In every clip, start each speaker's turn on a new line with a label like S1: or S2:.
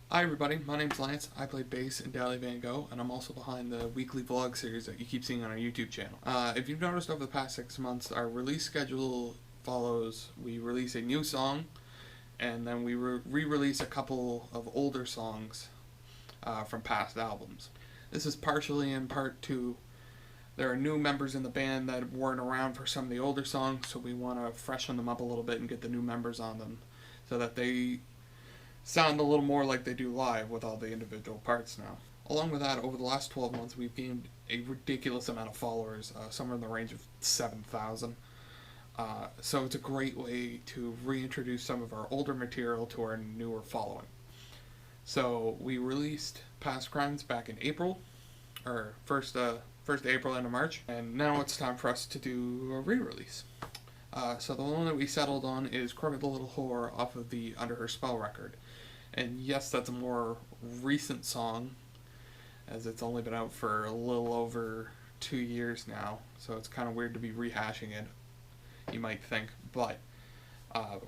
S1: Hi everybody, my name's Lance. I play bass in Dali Van Gogh, and I'm also behind the weekly vlog series that you keep seeing on our YouTube channel. If you've noticed over the past 6 months, our release schedule follows: we release a new song, and then we re-release a couple of older songs from past albums. This is partially in part to there are new members in the band that weren't around for some of the older songs, so we want to freshen them up a little bit and get the new members on them so that they sound a little more like they do live with all the individual parts now. Along with that, over the last 12 months, we've gained a ridiculous amount of followers, somewhere in the range of 7,000. So it's a great way to reintroduce some of our older material to our newer following. So we released Past Crimes back in April, or first April, end of March, and now it's time for us to do a re-release. So the one that we settled on is Crooked Little Whore off of the Under Her Spell record. And yes, that's a more recent song, as it's only been out for a little over 2 years now, so it's kind of weird to be rehashing it, you might think. But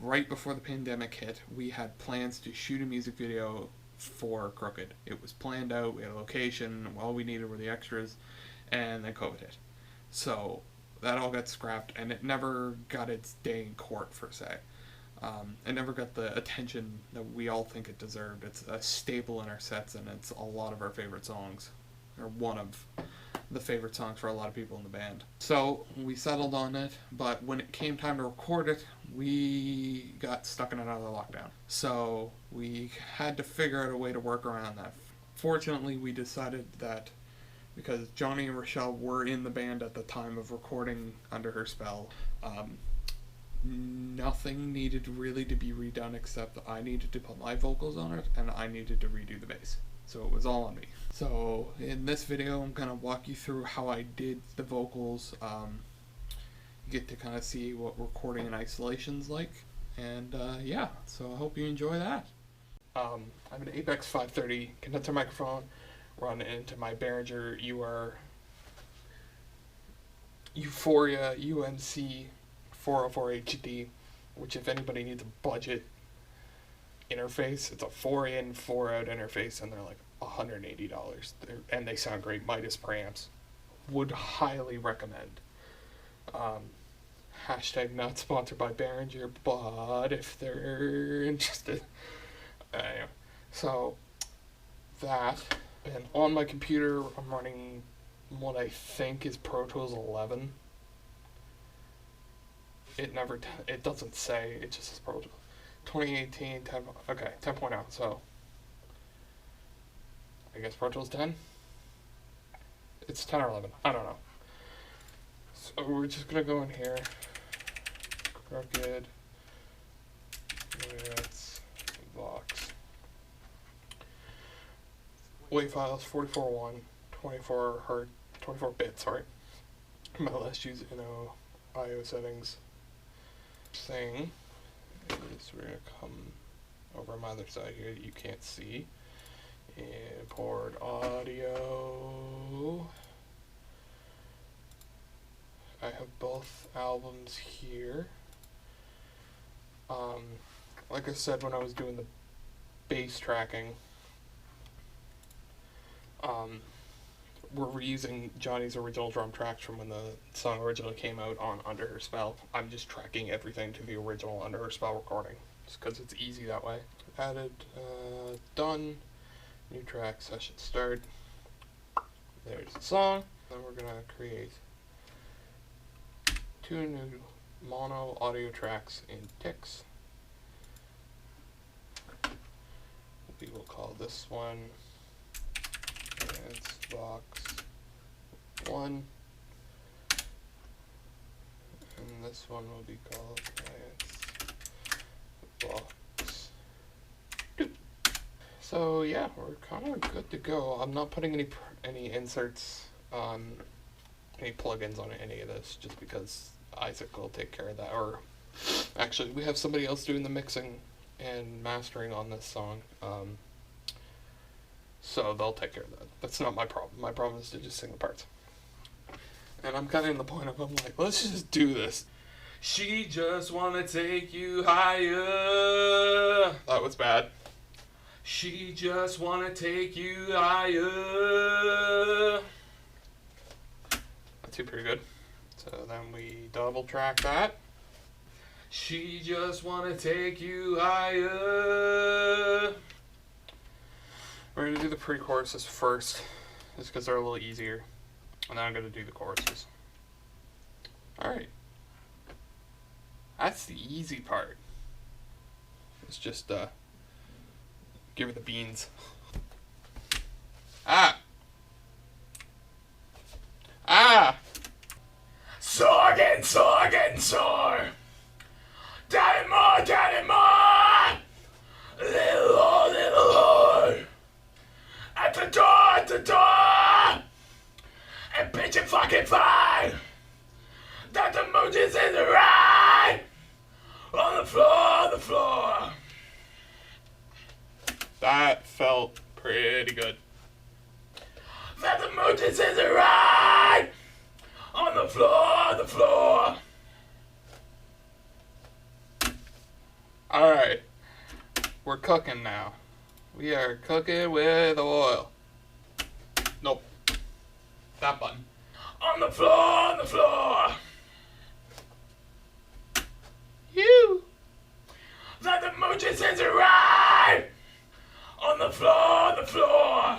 S1: right before the pandemic hit, we had plans to shoot a music video for Crooked. It was planned out, we had a location, all we needed were the extras, and then COVID hit. So that all got scrapped, and it never got its day in court, per se. It never got the attention that we all think it deserved. It's a staple in our sets, and it's a lot of our favorite songs, or one of the favorite songs for a lot of people in the band. So we settled on it, but when it came time to record it, we got stuck in another lockdown. So we had to figure out a way to work around that. Fortunately, we decided that because Johnny and Rachelle were in the band at the time of recording Under Her Spell, nothing needed really to be redone except I needed to put my vocals on it and I needed to redo the bass. So it was all on me. So in this video I'm going to walk you through how I did the vocals. You get to kind of see what recording in isolation's like. And yeah, so I hope you enjoy that. I have an Apex 530 condenser microphone run into my Behringer Euphoria UMC 404 HD, which if anybody needs a budget interface, it's a 4-in, 4-out interface, and they're like $180. And they sound great. Midas preamps. Would highly recommend. Hashtag not sponsored by Behringer, but if they're interested. Anyway, so that, and on my computer I'm running what I think is Pro Tools 11. It doesn't say, it just says Pro Tools. 2018, 10, okay, 10.0, so I guess Pro Tools 10? It's 10 or 11, I don't know. So we're just gonna go in here, Crooked, it's Vox. WAV files, 44.1, 24 bits, sorry. My last use IO settings. Thing is we're going to come over on my other side here that you can't see. Import audio. I have both albums here. Like I said when I was doing the bass tracking, we're reusing Johnny's original drum tracks from when the song originally came out on Under Her Spell. I'm just tracking everything to the original Under Her Spell recording, just because it's easy that way. Added, done, new track, session start. There's the song. Then we're going to create 2 new mono audio tracks in Hicks. We will call this one Dance Box 1, and this one will be called Dance Box 2. So yeah, we're kind of good to go. I'm not putting any inserts on, any plugins on any of this, just because Isaac will take care of that. Or actually, we have somebody else doing the mixing and mastering on this song. So they'll take care of that. That's not my problem. My problem is to just sing the parts. And I'm kind of in the point of, I'm like, let's just do this. She just wanna take you higher. That was bad. She just wanna take you higher. That's pretty good. So then we double track that. She just wanna take you higher. We're gonna do the pre-choruses first, just because they're a little easier. And then I'm gonna do the choruses. Alright. That's the easy part. It's just, give her the beans. Ah! Sorgen, sorgen, sor. Daddy more, daddy more. Little whore, little whore. At the door, at the door. And bitch it fucking fine. That the mood is in the right. On the floor, on the floor. That felt pretty good. That the mood is in the right. On the floor, on the floor. Alright. We're cooking now. We are cooking with oil. Nope. That button. On the floor, on the floor. You. That the mooch is in the right. On the floor, on the floor.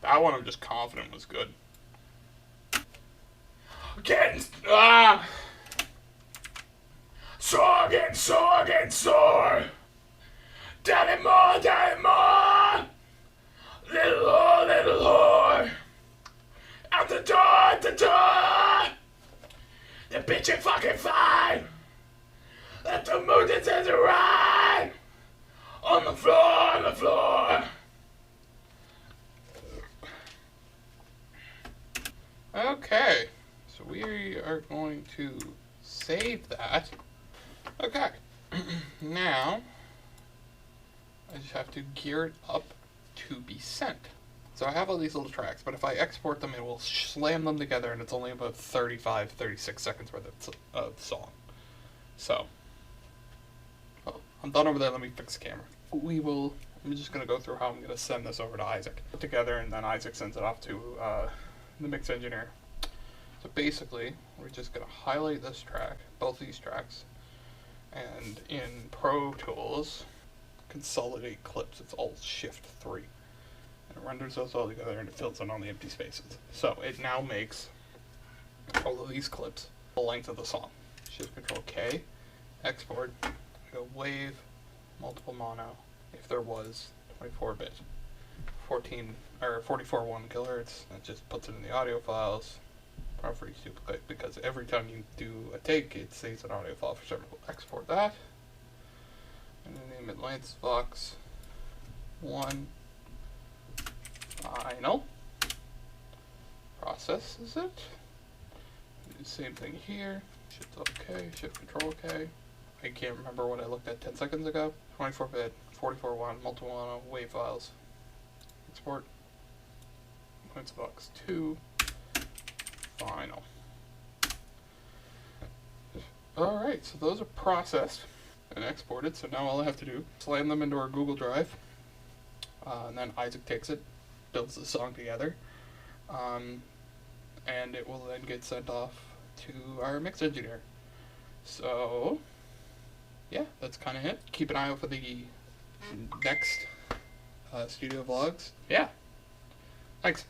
S1: That one I'm just confident was good. Getting Sorgen, sorgen, sor. Daddy more, daddy more. Little whore, little whore. Out the door, at the door. The bitch ain't fucking fine. Let the mood is in the right. On the floor, on the floor. Okay, so we are going to save that. Okay, now I just have to gear it up to be sent. So I have all these little tracks, but if I export them, it will slam them together, and it's only about 35, 36 seconds worth of song. So, well, I'm done over there. Let me fix the camera. I'm just going to go through how I'm going to send this over to Isaac. Put together, and then Isaac sends it off to the mix engineer. So basically, we're just going to highlight this track, both these tracks, and in Pro Tools, consolidate clips. It's Alt Shift 3. And it renders those all together and it fills in all the empty spaces. So it now makes all of these clips the length of the song. Shift Control K, export, go wave, multiple mono, if there was 24-bit, 44 1 kilohertz. It just puts it in the audio files. Properties duplicate, because every time you do a take, it saves an audio file for some reason. Export that, and then name it length box 1. Final. Processes it. Do the same thing here. Shift OK, Shift Control OK. I can't remember what I looked at 10 seconds ago. 24-bit, 44 1, multiple mono, wave files. Export. Length box 2. Final. Alright, so those are processed and exported, so now all I have to do is slam them into our Google Drive, and then Isaac takes it, builds the song together, and it will then get sent off to our mix engineer. So, yeah, that's kind of it. Keep an eye out for the next studio vlogs. Yeah, thanks.